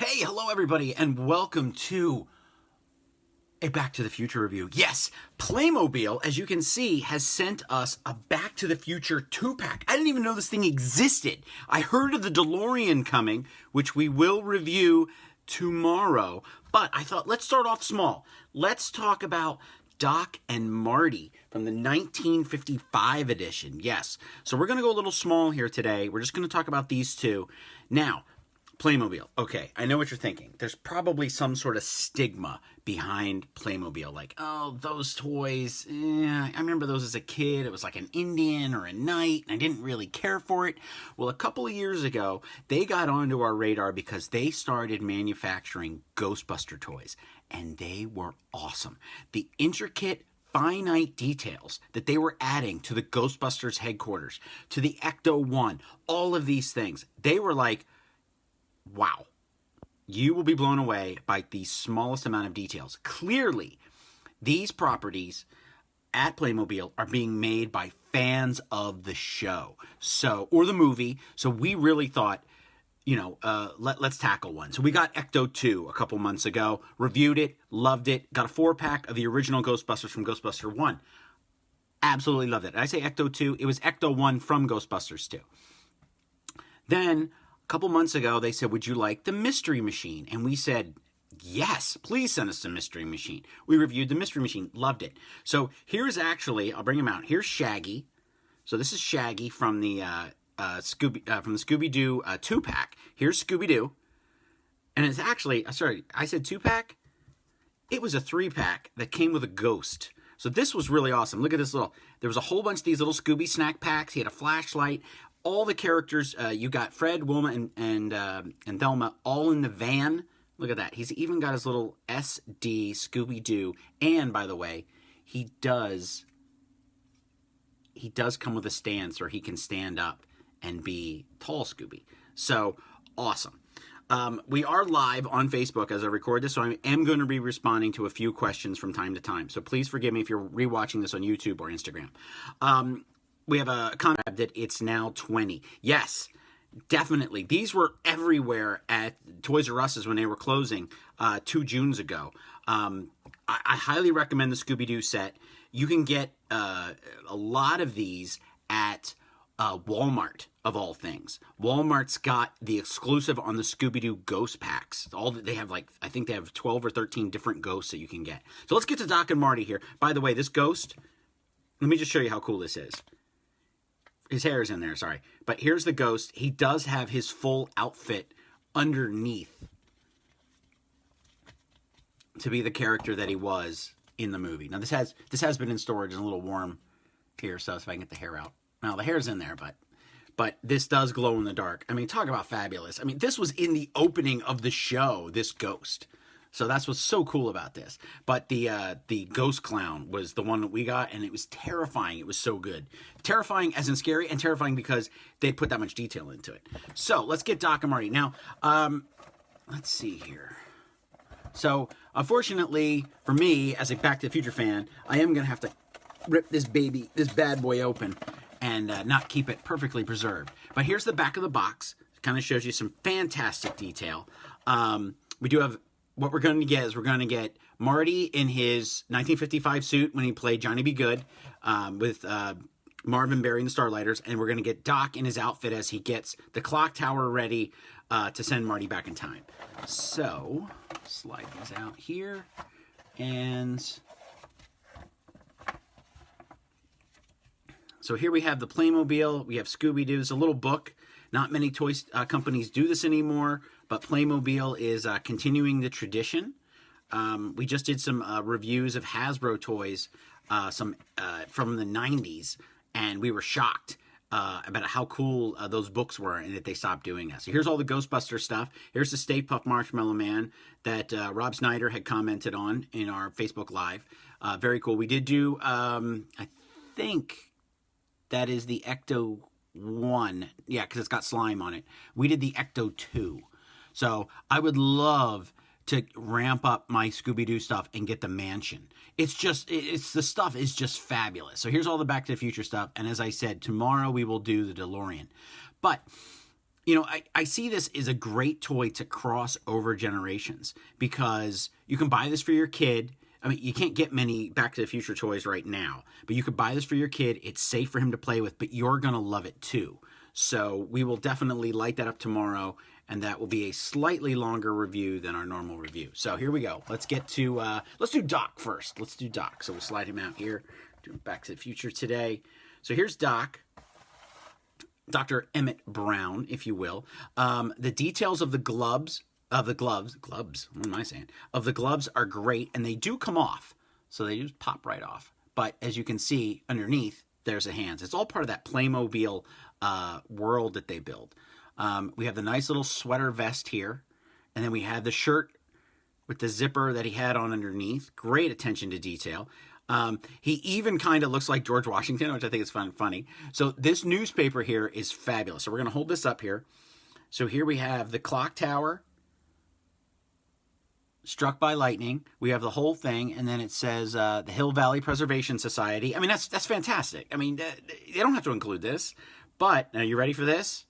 Hey, hello everybody, and welcome to a Back to the Future review. Yes, Playmobil, as you can see, has sent us a Back to the Future 2-pack. I didn't even know this thing existed. I heard of the DeLorean coming, which we will review tomorrow, but I thought, let's start off small. Let's talk about Doc and Marty from the 1955 edition. Yes, so we're going to go a little small here today. We're just going to talk about these two. Now, Playmobil. Okay, I know what you're thinking. There's probably some sort of stigma behind Playmobil. Like, oh, those toys, I remember those as a kid. It was like an Indian or a knight, and I didn't really care for it. Well, a couple of years ago, they got onto our radar because they started manufacturing Ghostbuster toys, and they were awesome. The intricate, finite details that they were adding to the Ghostbusters headquarters, to the Ecto-1, all of these things, they were like, wow, you will be blown away by the smallest amount of details. Clearly, these properties at Playmobil are being made by fans of the show, or the movie. So we really thought, let's tackle one. So we got Ecto 2 a couple months ago, reviewed it, loved it, got a 4-pack of the original Ghostbusters from Ghostbuster 1. Absolutely loved it. And I say Ecto 2, it was Ecto 1 from Ghostbusters 2. Then couple months ago, they said, would you like the Mystery Machine? And we said, yes, please send us the Mystery Machine. We reviewed the Mystery Machine, loved it. So here's actually, I'll bring him out. Here's Shaggy. So this is Shaggy from the Scooby Doo 2-pack. Here's Scooby Doo. And it's actually, sorry, I said 2-pack? It was a 3-pack that came with a ghost. So this was really awesome. Look at this there was a whole bunch of these little Scooby snack packs. He had a flashlight. All the characters, you got Fred, Wilma, and Thelma all in the van. Look at that. He's even got his little SD Scooby Doo. And, by the way, he does come with a stand so he can stand up and be tall Scooby. So, awesome. We are live on Facebook as I record this, so I am going to be responding to a few questions from time to time. So please forgive me if you're rewatching this on YouTube or Instagram. We have a comment that it's now 20. Yes, definitely. These were everywhere at Toys R Us when they were closing 2 Junes ago. I highly recommend the Scooby-Doo set. You can get a lot of these at Walmart, of all things. Walmart's got the exclusive on the Scooby-Doo ghost packs. They have I think they have 12 or 13 different ghosts that you can get. So let's get to Doc and Marty here. By the way, this ghost, let me just show you how cool this is. His hair is in there, sorry. But here's the ghost. He does have his full outfit underneath to be the character that he was in the movie. Now, this has been in storage. It's a little warm here, so if I can get the hair out. Now, the hair's in there, but this does glow in the dark. I mean, talk about fabulous. I mean, this was in the opening of the show, this ghost. So that's what's so cool about this. But the ghost clown was the one that we got, and it was terrifying. It was so good. Terrifying as in scary, and terrifying because they put that much detail into it. So let's get Doc and Marty. Now, let's see here. So, unfortunately, for me, as a Back to the Future fan, I am going to have to rip this bad boy open and not keep it perfectly preserved. But here's the back of the box. It kind of shows you some fantastic detail. We do have... What we're going to get is we're going to get Marty in his 1955 suit when he played Johnny B. Good with Marvin Berry and the Starlighters. And we're going to get Doc in his outfit as he gets the clock tower ready to send Marty back in time. So, slide these out here. And so here we have the Playmobil. We have Scooby Doo. It's a little book. Not many toy companies do this anymore, but Playmobil is continuing the tradition. We just did some reviews of Hasbro toys from the 90s, and we were shocked about how cool those books were and that they stopped doing that. So here's all the Ghostbuster stuff. Here's the Stay Puft Marshmallow Man that Rob Snyder had commented on in our Facebook Live. Very cool. We did do, I think that is the Ecto 1. Yeah, because it's got slime on it. We did the Ecto 2. So I would love to ramp up my Scooby-Doo stuff and get the mansion. The stuff is just fabulous. So here's all the Back to the Future stuff. And as I said, tomorrow we will do the DeLorean. But I see this as a great toy to cross over generations, because you can buy this for your kid. I mean, you can't get many Back to the Future toys right now, but you could buy this for your kid. It's safe for him to play with, but you're going to love it too. So we will definitely light that up tomorrow, and that will be a slightly longer review than our normal review. So here we go. Let's get to, let's do Doc first. Let's do Doc. So we'll slide him out here. Do Back to the Future today. So here's Doc. Dr. Emmett Brown, if you will. The details of the gloves, what am I saying? Of the gloves are great, and they do come off. So they just pop right off. But as you can see underneath, there's the hands. It's all part of that Playmobil world that they build. We have the nice little sweater vest here. And then we have the shirt with the zipper that he had on underneath. Great attention to detail. He even kind of looks like George Washington, which I think is funny. So this newspaper here is fabulous. So we're going to hold this up here. So here we have the clock tower struck by lightning. We have the whole thing, and then it says the Hill Valley Preservation Society. I mean, that's fantastic. I mean, they don't have to include this. But, are you ready for this?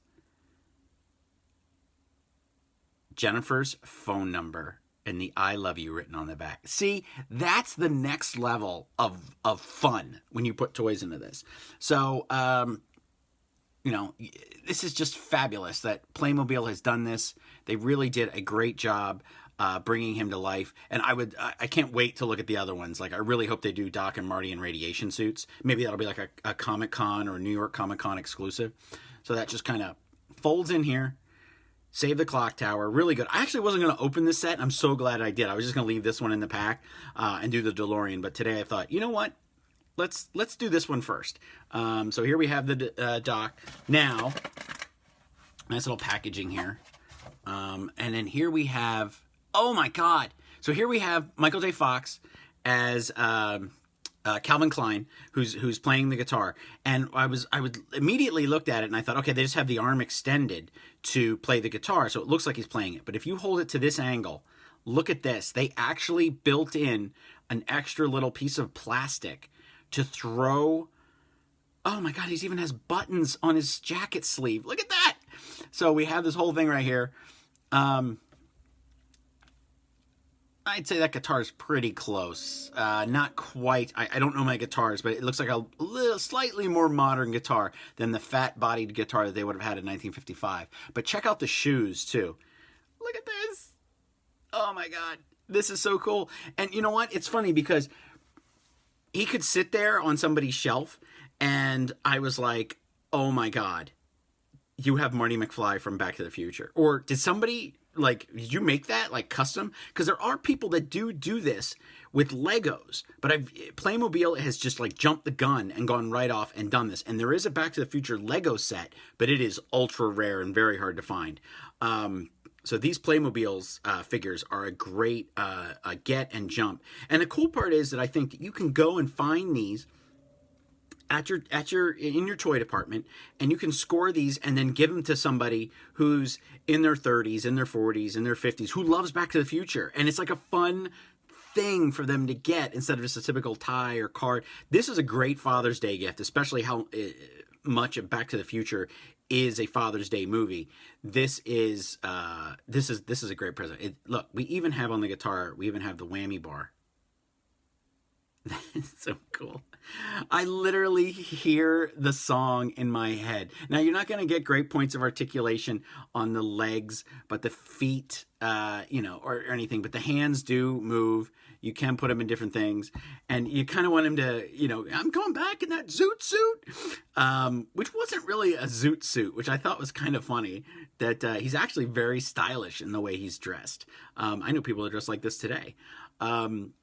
Jennifer's phone number and the I love you written on the back. See, that's the next level of fun when you put toys into this. So, this is just fabulous that Playmobil has done this. They really did a great job bringing him to life. And I can't wait to look at the other ones. Like, I really hope they do Doc and Marty in radiation suits. Maybe that'll be like a Comic-Con or a New York Comic-Con exclusive. So that just kind of folds in here. Save the clock tower. Really good. I actually wasn't going to open this set. I'm so glad I did. I was just going to leave this one in the pack and do the DeLorean. But today I thought, you know what? Let's do this one first. So here we have the Doc. Now, nice little packaging here. And then here we have, oh my God. So here we have Michael J. Fox as Calvin Klein, who's playing the guitar. And I would immediately looked at it and I thought, okay, they just have the arm extended to play the guitar, so it looks like he's playing it. But if you hold it to this angle, look at this. They actually built in an extra little piece of plastic to throw. Oh my God, he even has buttons on his jacket sleeve. Look at that. So we have this whole thing right here. I'd say that guitar is pretty close. Not quite. I don't know my guitars, but it looks like a little slightly more modern guitar than the fat-bodied guitar that they would have had in 1955. But check out the shoes, too. Look at this. Oh, my God. This is so cool. And you know what? It's funny because he could sit there on somebody's shelf, and I was like, oh, my God. You have Marty Mcfly from Back to the Future. Or did somebody... did you make that, custom? Because there are people that do this with Legos. But Playmobil has just, jumped the gun and gone right off and done this. And there is a Back to the Future Lego set, but it is ultra rare and very hard to find. So these Playmobil's figures are a great get and jump. And the cool part is that I think that you can go and find these in your toy department, and you can score these and then give them to somebody who's in their 30s, in their 40s, in their 50s, who loves Back to the Future. And it's like a fun thing for them to get instead of just a typical tie or card. This is a great Father's Day gift, especially how much of Back to the Future is a Father's Day movie. This is a great present. Look, we even have on the guitar, we even have the whammy bar. That's so cool. I literally hear the song in my head. Now, you're not going to get great points of articulation on the legs, but the feet, or anything. But the hands do move. You can put them in different things. And you kind of want him to, I'm going back in that zoot suit, which wasn't really a zoot suit, which I thought was kind of funny, that he's actually very stylish in the way he's dressed. I know people that dress like this today.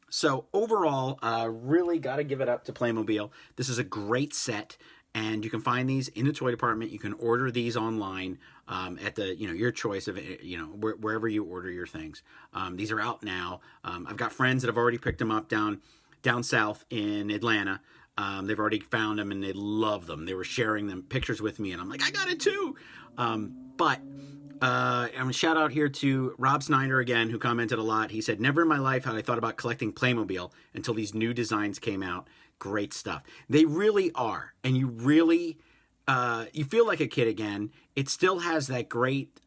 So overall, really got to give it up to Playmobil. This is a great set, and you can find these in the toy department. You can order these online at the your choice of wherever you order your things. These are out now. I've got friends that have already picked them up down south in Atlanta. They've already found them and they love them. They were sharing them pictures with me, and I'm like, I got it too. But I'm a shout out here to Rob Snyder again, who commented a lot. He said, never in my life had I thought about collecting Playmobil until these new designs came out. Great stuff. They really are. And you really you feel like a kid again. It still has that great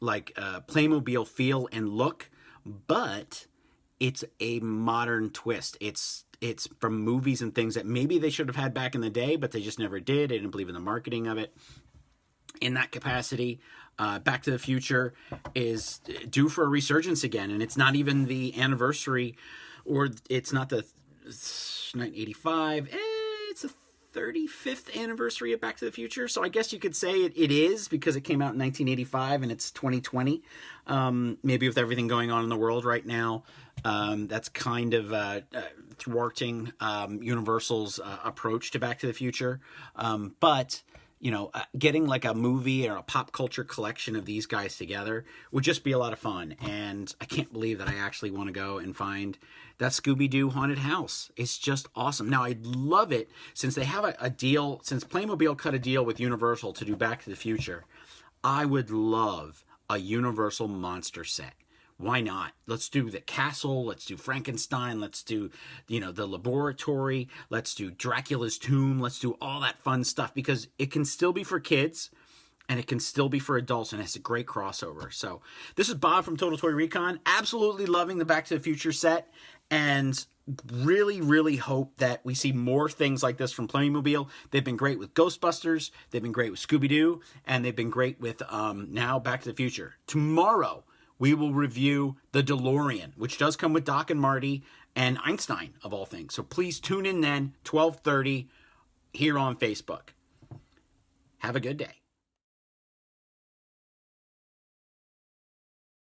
Playmobil feel and look, but it's a modern twist. It's from movies and things that maybe they should have had back in the day, but they just never did. They didn't believe in the marketing of it. In that capacity, Back to the Future is due for a resurgence again, and it's not even the anniversary, or it's not the 1985. It's the 35th anniversary of Back to the Future, so I guess you could say it is, because it came out in 1985 and it's 2020. Maybe with everything going on in the world right now, that's kind of thwarting Universal's approach to Back to the Future. But getting like a movie or a pop culture collection of these guys together would just be a lot of fun. And I can't believe that I actually want to go and find that Scooby Doo haunted house. It's just awesome. Now, I'd love it, since they have a deal, since Playmobil cut a deal with Universal to do Back to the Future, I would love a Universal monster set. Why not? Let's do the castle. Let's do Frankenstein. Let's do, the laboratory. Let's do Dracula's tomb. Let's do all that fun stuff, because it can still be for kids and it can still be for adults, and it's a great crossover. So this is Bob from Total Toy Recon. Absolutely loving the Back to the Future set, and really, really hope that we see more things like this from Playmobil. They've been great with Ghostbusters. They've been great with Scooby Doo, and they've been great with now Back to the Future. Tomorrow, we will review the DeLorean, which does come with Doc and Marty and Einstein, of all things. So please tune in then, 12:30, here on Facebook. Have a good day.